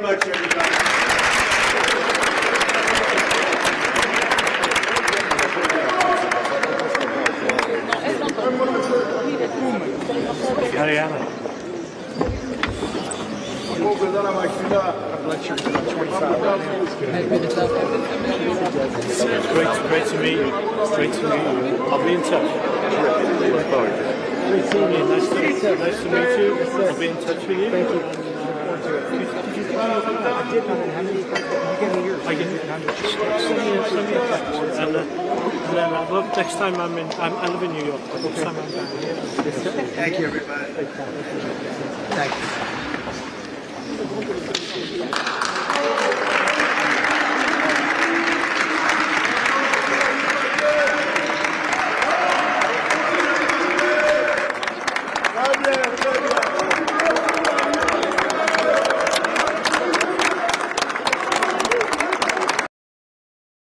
much, everybody. Great to meet you. Great to meet you. I'll be in touch. Great seeing you. Nice to meet you. I'll be in touch with you. Thank you. Did you buy a car? I did not. How many cars? You get me yours. I get it. Send me a text. And then next time I live in New York. Next time I'm down here. Thank you, everybody. Thank you.